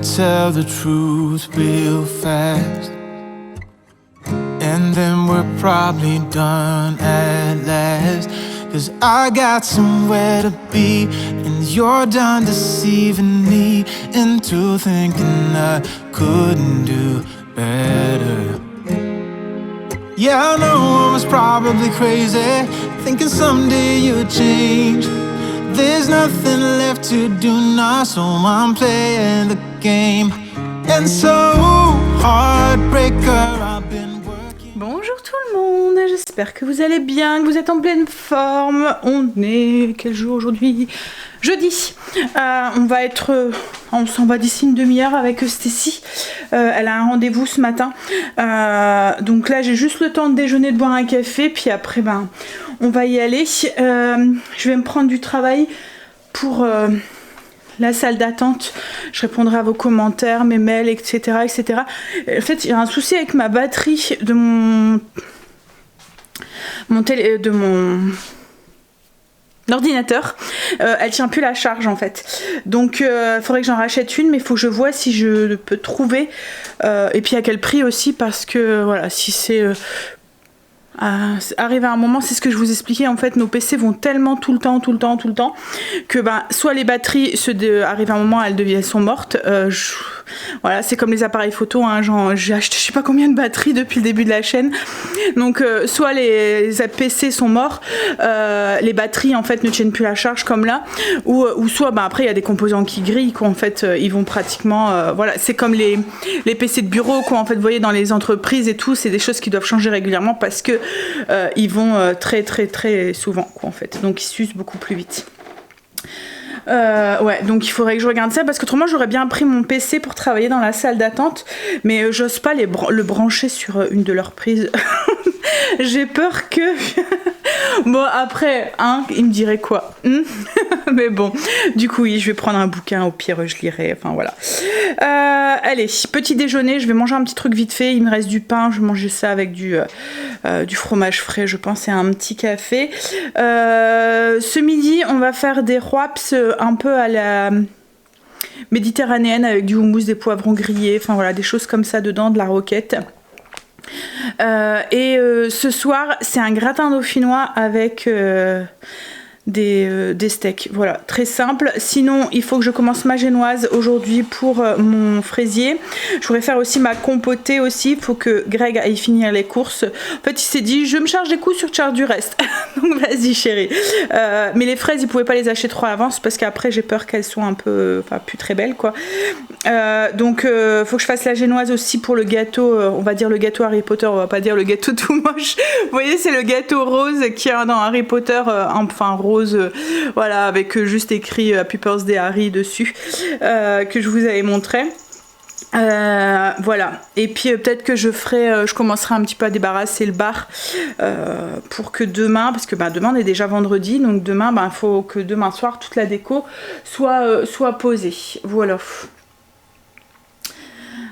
tell the truth real fast, and then we're probably done at last. 'Cause I got somewhere to be, and you're done deceiving me into thinking I couldn't do better. Yeah, I know I was probably crazy, thinking someday you'd change. There's nothing left to do now, so I'm playing the game. And so, heartbreaker, I've been working. Bonjour tout le monde, j'espère que vous allez bien, que vous êtes en pleine forme. On est quel jour aujourd'hui? Jeudi. On s'en va d'ici une demi-heure avec Stécie. Elle a un rendez-vous ce matin. Donc là j'ai juste le temps de déjeuner, de boire un café, puis après on va y aller. Je vais me prendre du travail pour la salle d'attente. Je répondrai à vos commentaires, mes mails, etc. etc. En fait, il y a un souci avec ma batterie de mon ordinateur. Elle tient plus la charge en fait. Donc il faudrait que j'en rachète une, mais il faut que je vois si je peux trouver. Et puis à quel prix aussi, parce que voilà, si c'est... arrivé à un moment, c'est ce que je vous expliquais, en fait nos PC vont tellement tout le temps que soit les batteries arrivent à un moment, elles sont mortes. Voilà, c'est comme les appareils photo, hein, j'ai acheté je sais pas combien de batteries depuis le début de la chaîne. Donc soit les PC sont morts, les batteries en fait ne tiennent plus la charge comme là, ou soit après il y a des composants qui grillent quoi, en fait ils vont pratiquement voilà, c'est comme les PC de bureau quoi, en fait vous voyez dans les entreprises et tout, c'est des choses qui doivent changer régulièrement parce que ils vont très souvent quoi en fait, donc ils s'usent beaucoup plus vite. Ouais, donc il faudrait que je regarde ça parce qu'autrement j'aurais bien pris mon PC pour travailler dans la salle d'attente, mais j'ose pas le brancher sur une de leurs prises. J'ai peur que... Bon après, il me dirait quoi mais bon, du coup oui, je vais prendre un bouquin, au pire je lirai, enfin voilà. Allez, petit déjeuner, je vais manger un petit truc vite fait, il me reste du pain, je vais manger ça avec du fromage frais je pense, et un petit café. Ce midi on va faire des wraps un peu à la méditerranéenne avec du houmous, des poivrons grillés, enfin voilà, des choses comme ça dedans, de la roquette. Ce soir c'est un gratin dauphinois avec des steaks, voilà, très simple. Sinon il faut que je commence ma génoise aujourd'hui pour mon fraisier. Je voudrais faire aussi ma compotée aussi, il faut que Greg aille finir les courses. En fait il s'est dit je me charge des coups, sur charge du reste. Donc vas-y chérie. Mais les fraises il pouvait pas les acheter trop à l'avance parce qu'après j'ai peur qu'elles soient un peu, enfin plus très belles quoi. Donc faut que je fasse la génoise aussi pour le gâteau, on va dire le gâteau Harry Potter, on va pas dire le gâteau tout moche. Vous voyez c'est le gâteau rose qu'il y a dans Harry Potter, enfin rose, voilà, avec juste écrit Happy Birthday Harry dessus, que je vous avais montré. Voilà, et puis peut-être que je commencerai un petit peu à débarrasser le bar pour que demain, parce que demain on est déjà vendredi, donc demain il faut que demain soir toute la déco soit posée, voilà.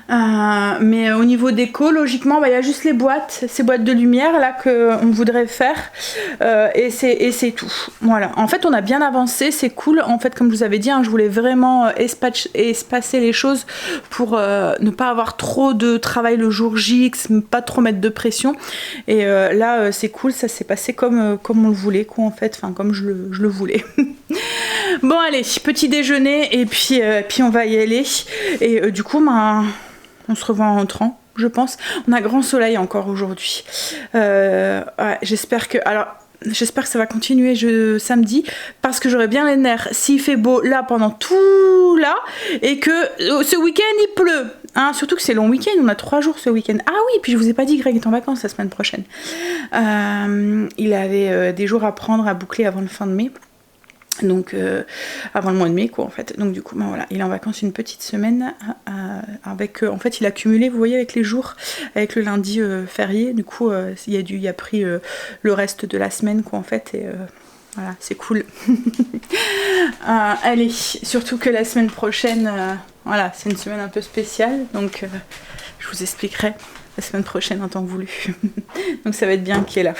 Mais au niveau déco, logiquement il y a juste ces boîtes de lumière là qu'on voudrait faire, et c'est tout. Voilà, en fait on a bien avancé, c'est cool. En fait comme je vous avais dit, je voulais vraiment espacer les choses pour ne pas avoir trop de travail le jour J, pas trop mettre de pression, et là c'est cool, ça s'est passé comme on le voulait quoi, en fait, enfin comme je le voulais. Bon allez, petit déjeuner, et puis on va y aller, et du coup on se revoit en rentrant, je pense. On a grand soleil encore aujourd'hui. Ouais, j'espère que ça va continuer samedi, parce que j'aurai bien les nerfs s'il fait beau là pendant tout là, et que ce week-end il pleut. Surtout que c'est long week-end, on a 3 jours ce week-end. Ah oui, puis je vous ai pas dit, Greg est en vacances la semaine prochaine. Il avait des jours à prendre, à boucler avant le fin de mai. Donc avant le mois de mai quoi en fait, donc du coup voilà, il est en vacances une petite semaine avec en fait il a cumulé, vous voyez, avec les jours, avec le lundi férié, du coup il a pris le reste de la semaine quoi en fait, et voilà, c'est cool. Allez, surtout que la semaine prochaine voilà, c'est une semaine un peu spéciale, donc je vous expliquerai la semaine prochaine en temps voulu. Donc ça va être bien qu'il est là.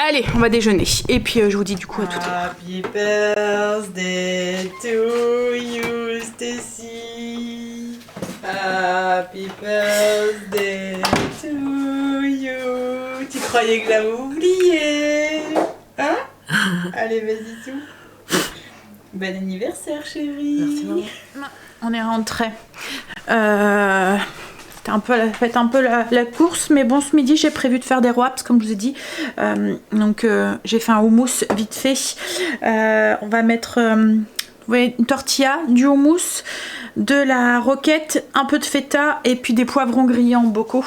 Allez, on va déjeuner. Et puis je vous dis du coup à tout à l'heure. Happy birthday to you, Stacy. Happy birthday to you. Tu croyais que je l'avais oublié? Hein? Allez, vas-y, tout. Bon anniversaire, chérie. Merci, maman. On est rentré. C'était un peu la course, mais bon, ce midi j'ai prévu de faire des wraps comme je vous ai dit. Donc j'ai fait un houmous vite fait. On va mettre vous voyez, une tortilla, du houmous, de la roquette, un peu de feta et puis des poivrons grillés en bocaux.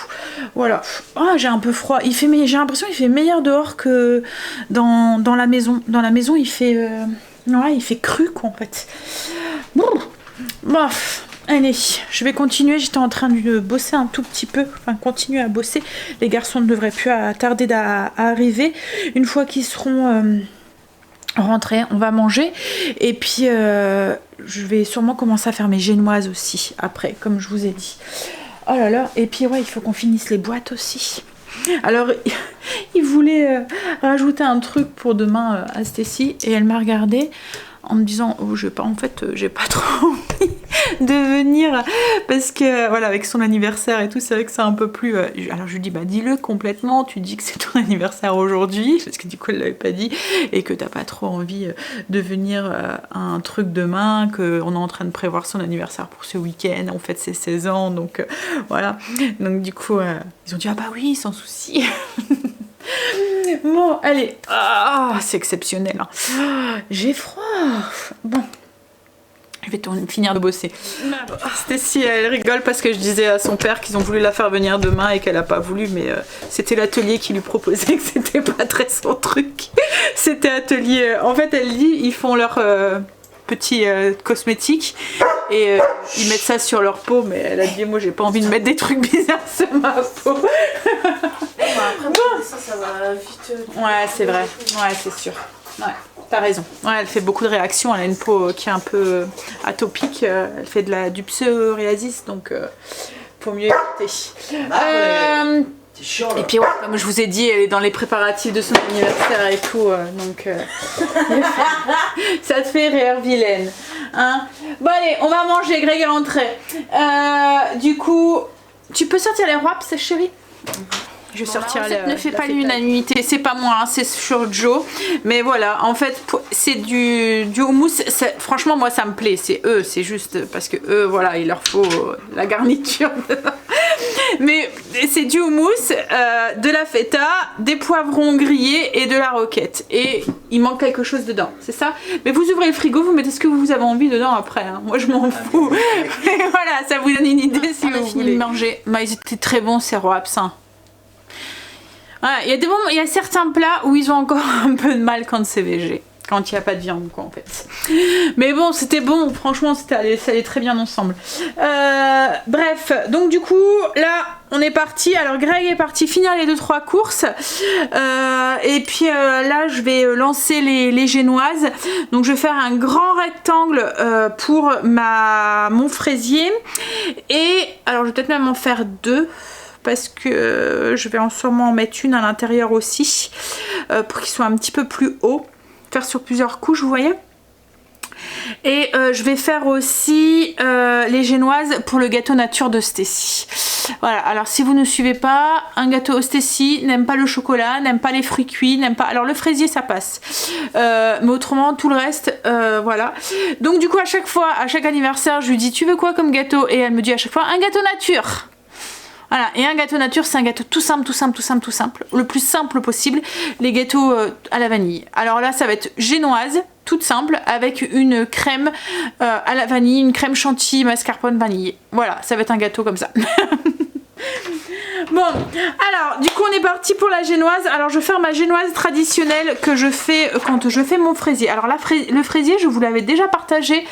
Voilà. Oh, j'ai un peu froid. J'ai l'impression qu'il fait meilleur dehors que dans la maison. Dans la maison il fait ouais, il fait cru quoi en fait. Bon. Allez, je vais continuer. J'étais en train de bosser un tout petit peu, enfin continuer à bosser. Les garçons ne devraient plus tarder à arriver. Une fois qu'ils seront rentrés, on va manger. Et puis, je vais sûrement commencer à faire mes génoises aussi, après, comme je vous ai dit. Oh là là, et puis ouais, il faut qu'on finisse les boîtes aussi. Alors, il voulait rajouter un truc pour demain à Stacy, et elle m'a regardée en me disant oh, j'ai pas trop envie de venir parce que voilà avec son anniversaire et tout c'est vrai que c'est un peu plus alors je lui dis bah dis-le complètement, tu dis que c'est ton anniversaire aujourd'hui parce que du coup elle l'avait pas dit et que t'as pas trop envie de venir à un truc demain, qu'on est en train de prévoir son anniversaire pour ce week-end, on fête ses 16 ans donc voilà, donc du coup ils ont dit ah bah oui sans souci. Bon, allez. Ah, c'est exceptionnel. Hein. J'ai froid. Bon. Je vais finir de bosser. Stacy, elle rigole parce que je disais à son père qu'ils ont voulu la faire venir demain et qu'elle a pas voulu, mais c'était l'atelier qui lui proposait, que c'était pas très son truc. C'était atelier. En fait, elle dit ils font leur petits cosmétiques et ils mettent ça sur leur peau, mais elle a dit moi j'ai pas envie de mettre des trucs bizarres sur ma peau. Après, ça va vite. Ouais, c'est vrai. Ouais, c'est sûr. Ouais, t'as raison. Ouais, elle fait beaucoup de réactions. Elle a une peau qui est un peu atopique. Elle fait du psoriasis, donc faut mieux éviter. C'est chiant là. Et puis ouais, comme je vous ai dit, elle est dans les préparatifs de son anniversaire et tout, donc ça te fait rire, vilaine. Hein, bon allez, on va manger. Greg est rentré. Du coup, tu peux sortir les wraps, chérie? Je vais sortir ne fais pas l'unanimité, c'est pas moi, hein, c'est sur Joe. Mais voilà, en fait, c'est du houmous. Franchement, moi, ça me plaît. C'est eux, c'est juste parce que eux, voilà, il leur faut la garniture. Mais c'est du houmous, de la feta, des poivrons grillés et de la roquette. Et il manque quelque chose dedans, c'est ça? Mais vous ouvrez le frigo, vous mettez ce que vous avez envie dedans après. Hein. Moi, je m'en fous. Mais voilà, ça vous donne une idée si vous voulez manger. Bah, ils étaient très bons, ces wraps. Hein. Il y a certains plats où ils ont encore un peu de mal quand c'est végé, quand il n'y a pas de viande quoi en fait. Mais bon, c'était bon, franchement, ça allait très bien ensemble. Bref, donc du coup, là, on est parti. Alors Greg est parti finir les 2-3 courses. Et puis là, je vais lancer les génoises. Donc je vais faire un grand rectangle pour mon fraisier. Et alors, je vais peut-être même en faire 2. Parce que je vais sûrement en mettre une à l'intérieur aussi pour qu'il soit un petit peu plus haut, faire sur plusieurs couches, vous voyez. Et je vais faire aussi les génoises pour le gâteau nature de Stacy. Voilà, alors si vous ne suivez pas, un gâteau Stacy n'aime pas le chocolat, n'aime pas les fruits cuits, n'aime pas... Alors le fraisier ça passe, mais autrement tout le reste, voilà. Donc du coup à chaque anniversaire je lui dis tu veux quoi comme gâteau? Et elle me dit à chaque fois un gâteau nature. Voilà, et un gâteau nature, c'est un gâteau tout simple, le plus simple possible, les gâteaux à la vanille. Alors là, ça va être génoise, toute simple, avec une crème à la vanille, une crème chantilly, mascarpone, vanille. Voilà, ça va être un gâteau comme ça. Bon, alors, du coup, on est parti pour la génoise. Alors, je vais faire ma génoise traditionnelle que je fais quand je fais mon fraisier. Alors, le fraisier, je vous l'avais déjà partagé.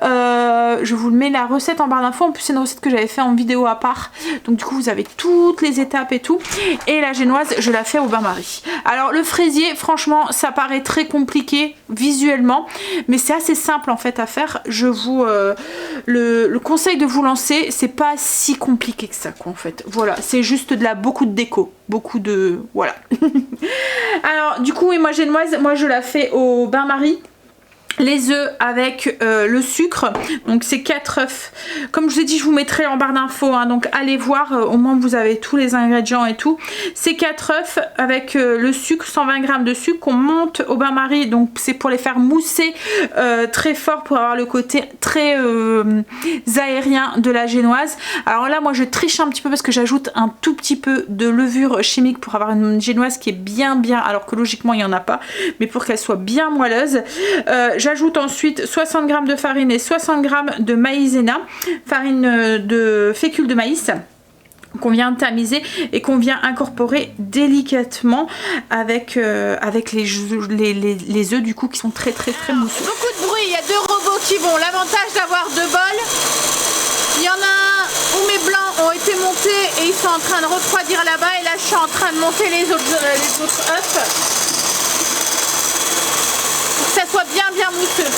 Je vous mets la recette en barre d'infos. En plus, c'est une recette que j'avais fait en vidéo à part. Donc, du coup, vous avez toutes les étapes et tout. Et la génoise, je la fais au bain-marie. Alors, le fraisier, franchement, ça paraît très compliqué visuellement. Mais c'est assez simple, en fait, à faire. Je vous... le conseil de vous lancer, c'est pas si compliqué que ça, quoi, en fait. Voilà, c'est juste beaucoup de déco, beaucoup de... voilà. Alors du coup, oui, moi génoise, moi je la fais au bain-marie. les œufs avec le sucre, donc c'est 4 œufs. Comme je vous ai dit, je vous mettrai en barre d'infos, hein, donc allez voir, au moins vous avez tous les ingrédients et tout. C'est 4 œufs avec le sucre, 120 g de sucre qu'on monte au bain-marie, donc c'est pour les faire mousser très fort pour avoir le côté très aérien de la génoise. Alors là moi je triche un petit peu parce que j'ajoute un tout petit peu de levure chimique pour avoir une génoise qui est bien, alors que logiquement il n'y en a pas, mais pour qu'elle soit bien moelleuse. J'ajoute ensuite 60 g de farine et 60 g de maïzena, farine de fécule de maïs qu'on vient tamiser et qu'on vient incorporer délicatement avec les œufs du coup qui sont très mousseux. Beaucoup de bruit, il y a 2 robots qui vont. L'avantage d'avoir 2 bols, il y en a un où mes blancs ont été montés et ils sont en train de refroidir là-bas, et là je suis en train de monter les autres œufs pour que ça soit bien mousseux.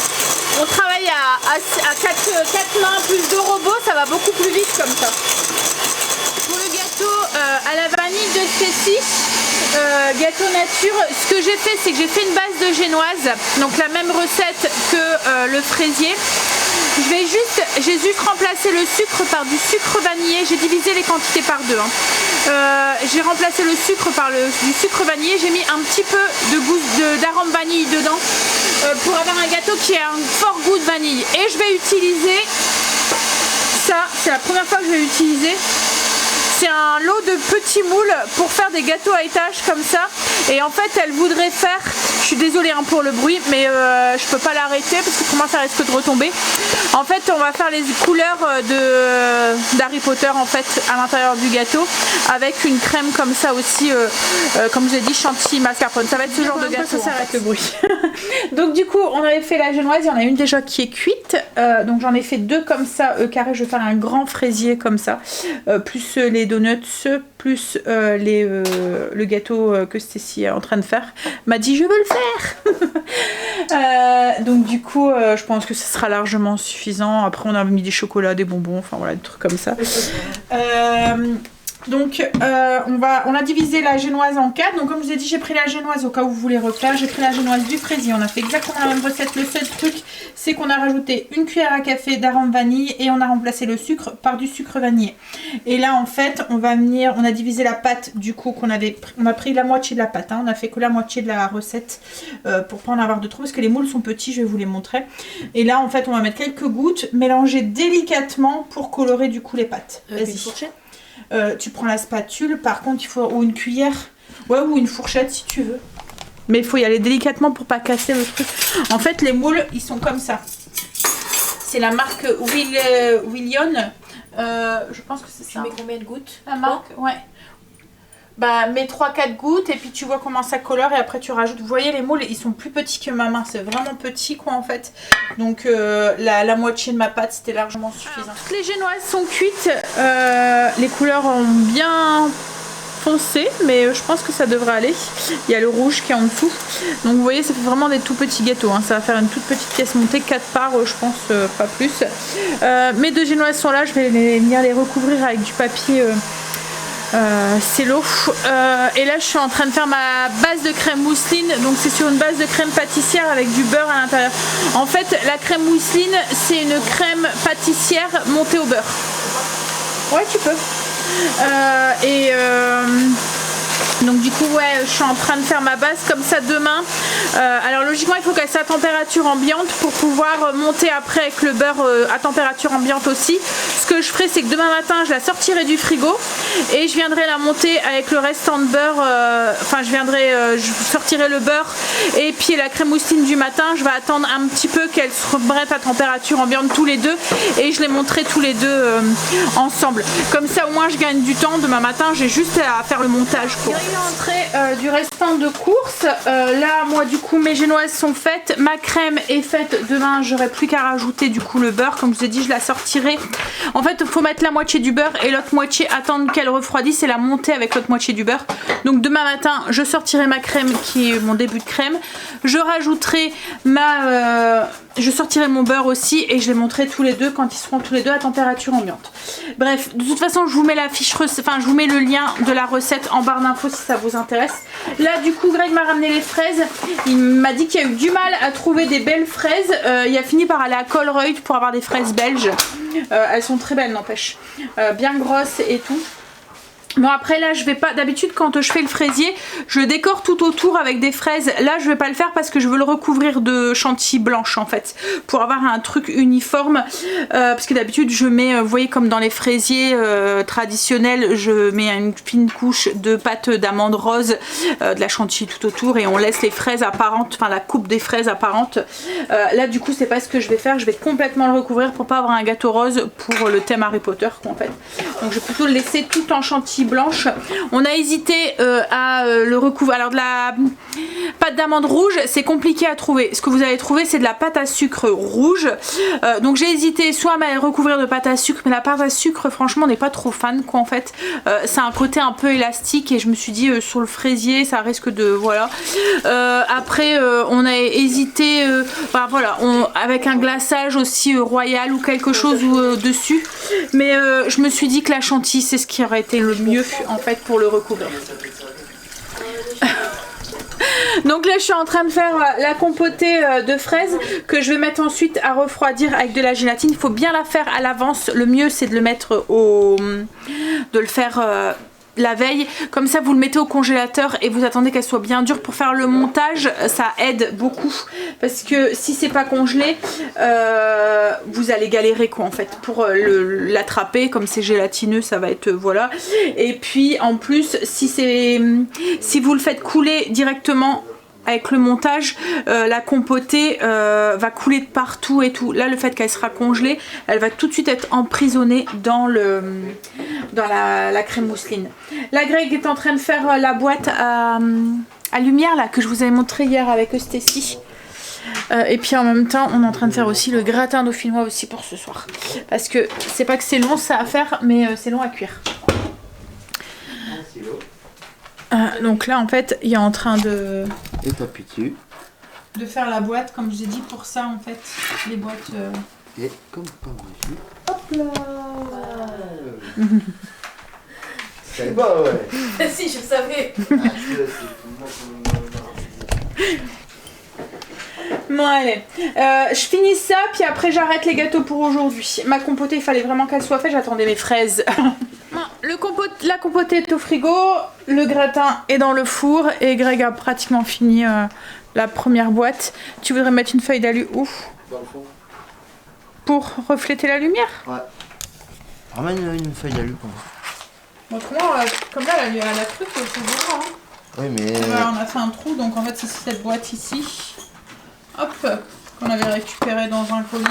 On travaille à 4 mains plus 2 robots, ça va beaucoup plus vite comme ça. Pour le gâteau à la vanille de Cécile, gâteau nature, ce que j'ai fait, c'est que j'ai fait une base de génoise, donc la même recette que le fraisier. J'ai juste remplacé le sucre par du sucre vanillé. J'ai divisé les quantités par 2. J'ai remplacé le sucre par du sucre vanillé. J'ai mis un petit peu de goût d'arôme vanille dedans pour avoir un gâteau qui a un fort goût de vanille. Et je vais utiliser ça. C'est la première fois que je vais l'utiliser. C'est un lot de petits moules pour faire des gâteaux à étages comme ça. Et en fait, elle voudrait faire, je suis désolée hein, pour le bruit, mais je peux pas l'arrêter parce que pour moi ça risque de retomber. En fait, on va faire les couleurs d'Harry Potter en fait à l'intérieur du gâteau avec une crème comme ça aussi, comme je vous ai dit, chantilly mascarpone. Ça va être ce genre de gâteau. Ça s'arrête le bruit. Donc du coup, on avait fait la génoise, il y en a une déjà qui est cuite. Donc j'en ai fait 2 comme ça, carré. Je vais faire un grand fraisier comme ça, plus les donuts, plus le gâteau que Stécie est en train de faire. M'a dit je veux le faire. Donc du coup je pense que ce sera largement suffisant. Après on a mis des chocolats, des bonbons, enfin voilà, des trucs comme ça. Donc on a divisé la génoise en 4. Donc comme je vous ai dit, j'ai pris la génoise au cas où vous voulez refaire. J'ai pris la génoise du fraisier. On a fait exactement la même recette. Le seul truc, c'est qu'on a rajouté une cuillère à café d'arôme vanille et on a remplacé le sucre par du sucre vanillé. Et là en fait, on a divisé la pâte du coup on a pris la moitié de la pâte. Hein. On a fait que la moitié de la recette pour pas en avoir de trop parce que les moules sont petits. Je vais vous les montrer. Et là en fait, on va mettre quelques gouttes, mélanger délicatement pour colorer du coup les pâtes. Vas-y. Tu prends la spatule, par contre il faut, ou une cuillère, ouais, ou une fourchette si tu veux. Mais il faut y aller délicatement pour pas casser le truc. En fait les moules ils sont comme ça. C'est la marque Willion. Je pense que c'est ça. Tu mets combien de gouttes? La marque, ouais. Bah mets 3-4 gouttes et puis tu vois comment ça colore et après tu rajoutes. Vous voyez les moules ils sont plus petits que ma main, c'est vraiment petit quoi en fait. Donc la moitié de ma pâte c'était largement suffisant. Toutes les génoises sont cuites, les couleurs ont bien foncé mais je pense que ça devrait aller. Il y a le rouge qui est en dessous. Donc vous voyez ça fait vraiment des tout petits gâteaux. Hein. Ça va faire une toute petite pièce montée, 4 parts je pense, pas plus. Mes 2 génoises sont là, je vais venir les recouvrir avec du papier cello. Et là je suis en train de faire ma base de crème mousseline, donc c'est sur une base de crème pâtissière avec du beurre à l'intérieur. En fait la crème mousseline c'est une crème pâtissière montée au beurre. Ouais tu peux. Donc du coup ouais je suis en train de faire ma base comme ça demain. Alors logiquement il faut qu'elle soit à température ambiante pour pouvoir monter après avec le beurre à température ambiante aussi. Ce que je ferai c'est que demain matin je la sortirai du frigo et je viendrai la monter avec le restant de beurre. Enfin je sortirai le beurre et puis la crème mousseline du matin. Je vais attendre un petit peu qu'elle se remette à température ambiante tous les deux et je les monterai tous les deux ensemble. Comme ça au moins je gagne du temps. Demain matin j'ai juste à faire le montage pour. L'entrée du restant de course. Là moi du coup mes génoises sont faites, ma crème est faite. Demain j'aurai plus qu'à rajouter du coup le beurre. Comme je vous ai dit je la sortirai. En fait il faut mettre la moitié du beurre et l'autre moitié attendre qu'elle refroidisse et la monter avec l'autre moitié du beurre. Donc demain matin je sortirai ma crème qui est mon début de crème. Je rajouterai je sortirai mon beurre aussi et je les montrerai tous les deux quand ils seront tous les deux à température ambiante. Bref, de toute façon je vous mets la fiche, enfin je vous mets le lien de la recette en barre d'infos si ça vous intéresse. Là du coup Greg m'a ramené les fraises, il m'a dit qu'il y a eu du mal à trouver des belles fraises, il a fini par aller à Colruyt pour avoir des fraises belges, elles sont très belles n'empêche, bien grosses et tout. Bon après là je vais pas, d'habitude quand je fais le fraisier je décore tout autour avec des fraises, là je vais pas le faire parce que je veux le recouvrir de chantilly blanche en fait pour avoir un truc uniforme, parce que d'habitude je mets, vous voyez comme dans les fraisiers traditionnels, je mets une fine couche de pâte d'amande rose, de la chantilly tout autour et on laisse les fraises apparentes, enfin la coupe des fraises apparentes. Là du coup c'est pas ce que je vais faire, je vais complètement le recouvrir pour pas avoir un gâteau rose pour le thème Harry Potter en fait. Donc je vais plutôt le laisser tout en chantilly blanche. On a hésité à le recouvrir. Alors de la pâte d'amande rouge c'est compliqué à trouver. Ce que vous allez trouver c'est de la pâte à sucre rouge. Donc j'ai hésité soit à me recouvrir de pâte à sucre, mais la pâte à sucre franchement on n'est pas trop fan quoi en fait. C'est un côté un peu élastique et je me suis dit sur le fraisier ça risque de voilà. Après on a hésité bah, voilà, avec un glaçage aussi royal ou quelque chose dessus. Mais je me suis dit que la chantilly c'est ce qui aurait été le mieux en fait pour le recouvrir. Donc là je suis en train de faire la compotée de fraises que je vais mettre ensuite à refroidir avec de la gélatine. Il faut bien la faire à l'avance, le mieux c'est de le mettre de le faire la veille, comme ça vous le mettez au congélateur et vous attendez qu'elle soit bien dure. Pour faire le montage ça aide beaucoup parce que si c'est pas congelé vous allez galérer quoi en fait pour l'attraper, comme c'est gélatineux ça va être voilà. Et puis en plus si vous le faites couler directement avec le montage, la compotée va couler de partout et tout. Là le fait qu'elle sera congelée, elle va tout de suite être emprisonnée dans la crème mousseline. Là Greg est en train de faire la boîte à lumière là que je vous avais montré hier avec Stécie. Et puis en même temps on est en train de faire aussi le gratin dauphinois aussi pour ce soir. Parce que c'est pas que c'est long ça à faire, mais c'est long à cuire. Donc là en fait il est en train de faire la boîte comme je vous ai dit, pour ça en fait les boîtes et comme pas magie. Hop là. C'est bon ouais. Si, je savais. Bon allez, je finis ça puis après j'arrête les gâteaux pour aujourd'hui. Ma compotée il fallait vraiment qu'elle soit faite, j'attendais mes fraises. La compotée est au frigo, le gratin est dans le four et Greg a pratiquement fini la première boîte. Tu voudrais mettre une feuille d'alu où? Dans le fond. Pour refléter la lumière? Ouais. Ramène une feuille d'alu pour moi. Autrement, comme là, la truc, c'est bon. Hein. Oui, mais. Voilà, on a fait un trou, donc en fait, c'est cette boîte ici. Hop, qu'on avait récupéré dans un colis.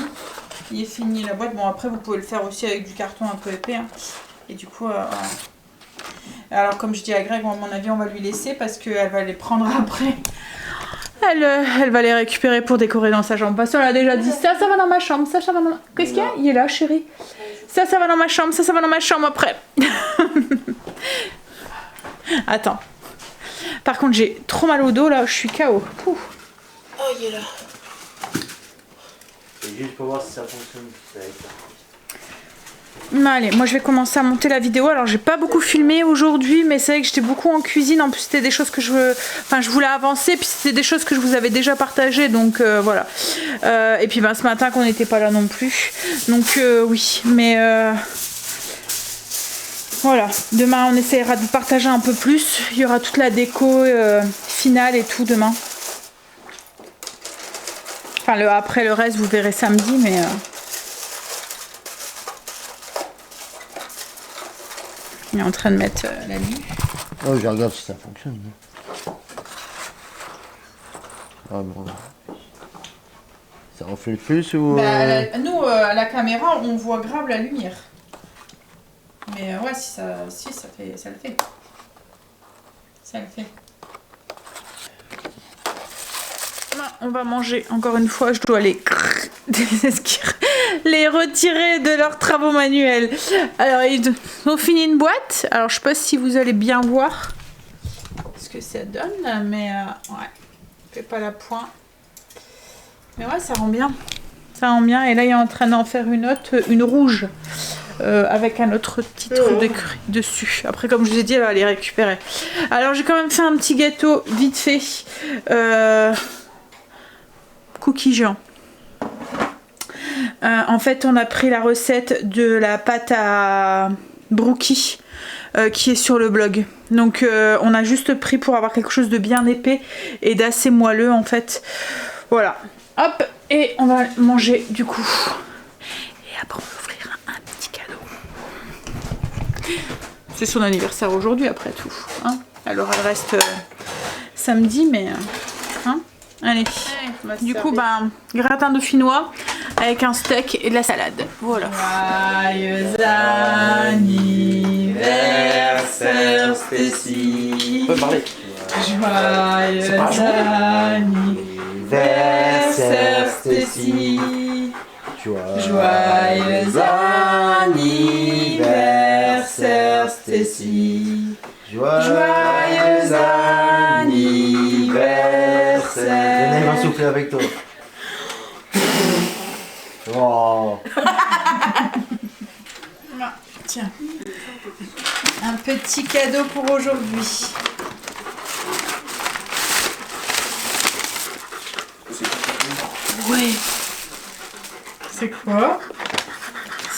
Il est fini la boîte. Bon, après, vous pouvez le faire aussi avec du carton un peu épais. Hein. Et du coup, alors comme je dis à Greg, à mon avis, on va lui laisser parce qu'elle va les prendre après. Elle va les récupérer pour décorer dans sa chambre. Parce qu'elle a déjà dit ça va dans ma chambre, ça va dans ma... Qu'est-ce qu'il y a? Il est là, chérie. Ça va dans ma chambre, ça va dans ma chambre après. Attends. Par contre, j'ai trop mal au dos là, je suis KO. Oh, il est là. C'est juste pour voir si ça fonctionne. Allez, moi je vais commencer à monter la vidéo. Alors j'ai pas beaucoup filmé aujourd'hui, mais c'est vrai que j'étais beaucoup en cuisine. En plus c'était des choses que je voulais avancer, puis c'était des choses que je vous avais déjà partagées, donc voilà. Et puis ce matin qu'on n'était pas là non plus, donc oui, mais voilà. Demain on essaiera de partager un peu plus. Il y aura toute la déco finale et tout demain. Enfin après le reste vous verrez samedi, mais il est en train de mettre la nuit. Oh, je regarde si ça fonctionne. Ah bon. Ça reflète plus ou... Nous, à la caméra, on voit grave la lumière. Mais ouais, ça le fait. Ça le fait. On va manger. Encore une fois, je dois les retirer de leurs travaux manuels. Alors, ils ont fini une boîte. Alors, je sais pas si vous allez bien voir ce que ça donne, mais ouais, fait pas la pointe. Mais ouais, ça rend bien. Ça rend bien. Et là, il est en train d'en faire une autre, une rouge. Avec un autre titre d'écrit dessus. Après, comme je vous ai dit, elle va les récupérer. Alors, j'ai quand même fait un petit gâteau vite fait. Cookie géant. En fait, on a pris la recette de la pâte à brookie qui est sur le blog. Donc, on a juste pris pour avoir quelque chose de bien épais et d'assez moelleux, en fait. Voilà. Hop, et on va manger du coup. Et après, on va offrir un petit cadeau. C'est son anniversaire aujourd'hui, après tout. Hein, alors, elle reste samedi, mais... hein, allez. Du coup, ben, gratin dauphinois avec un steak et de la salade. Voilà. Joyeux anniversaire, Stécie. On peut parler. Joyeux anniversaire, Stécie. Joyeux anniversaire, Stécie. Joyeux anniversaire. Venez, va souffler avec toi. Oh. Tiens, un petit cadeau pour aujourd'hui. Ouais, C'est quoi?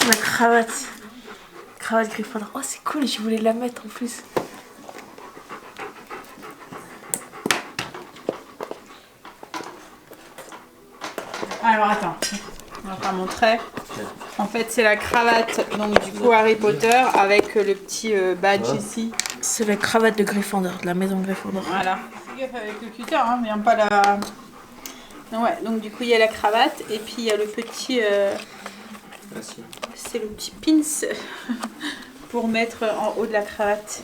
c'est ma cravate. Cravate Gryffondor. Oh, c'est cool, je voulais la mettre en plus. Alors attends, on va pas montrer. En fait, c'est la cravate donc du coup Harry Potter avec le petit badge ici. C'est la cravate de Gryffondor, de la maison Gryffondor. Voilà. Fais gaffe avec le cutter, hein, mais pas la. Ouais, donc du coup il y a la cravate et puis il y a le petit. C'est le petit pins pour mettre en haut de la cravate.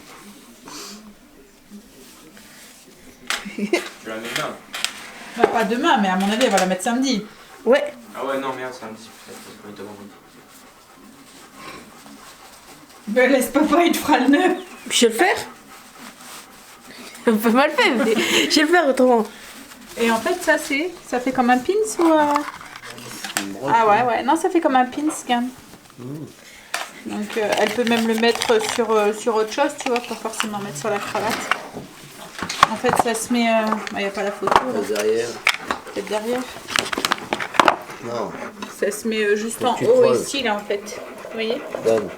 Tu la mets bien. Bah, pas demain, mais à mon avis elle va la mettre samedi. Ouais. Ah ouais, non, merde, samedi peut-être. Parce qu'on est vendredi. Ben laisse papa, il te fera le nœud. Puis je vais le faire. On peut mal faire, mais je vais le faire autrement. Et en fait ça fait comme un pins ou Ah ouais, non, ça fait comme un pins, Gan. Donc elle peut même le mettre sur autre chose, tu vois, pas forcément mettre sur la cravate. En fait ça se met... il n'y a pas la photo, là. Derrière. Peut-être derrière. Non. Ça se met juste en tu haut creuses. ici, là, en fait. Vous voyez? Donne.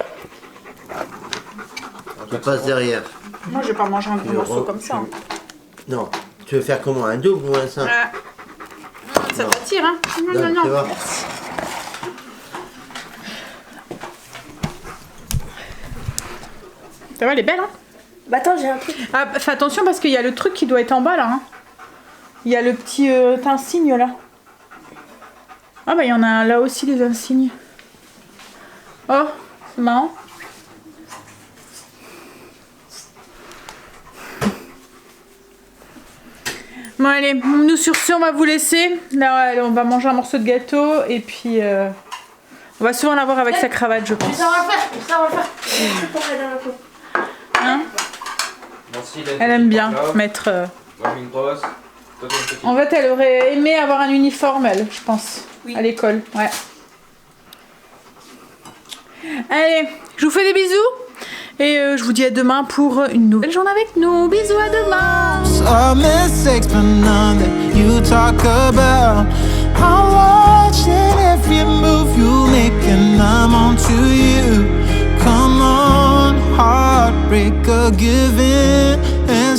Tu passes derrière. Moi, je vais pas manger un gros morceau comme ça. Hein. Non. Tu veux faire comment? Un double ou un simple? Ah. Ça t'attire, hein? Non, Donne, non, tu non. vois. Ça va, elle est belle, hein? Bah attends, j'ai un truc. Ah, fais attention parce qu'il y a le truc qui doit être en bas, là. Hein. Il y a le petit insigne, là. Ah bah, il y en a un là aussi, des insignes. Oh, c'est marrant. Bon allez, nous sur ce on va vous laisser. Là allez, on va manger un morceau de gâteau et puis on va souvent l'avoir avec sa cravate je pense. Ça va le faire, ça va le faire. Je peux pas dans la peau. Hein Merci, Elle aime bien mettre... Moi, j'ai une brosse. Toi, t'as une petite. En fait elle aurait aimé avoir un uniforme elle, je pense. Oui. À l'école, ouais. Allez, je vous fais des bisous. Et je vous dis à demain pour une nouvelle journée avec nous. Bisous, à demain. Some mistakes, but none that you talk about. I'm watching every move you make, and I'm on to you. Come on, heartbreaker, give in and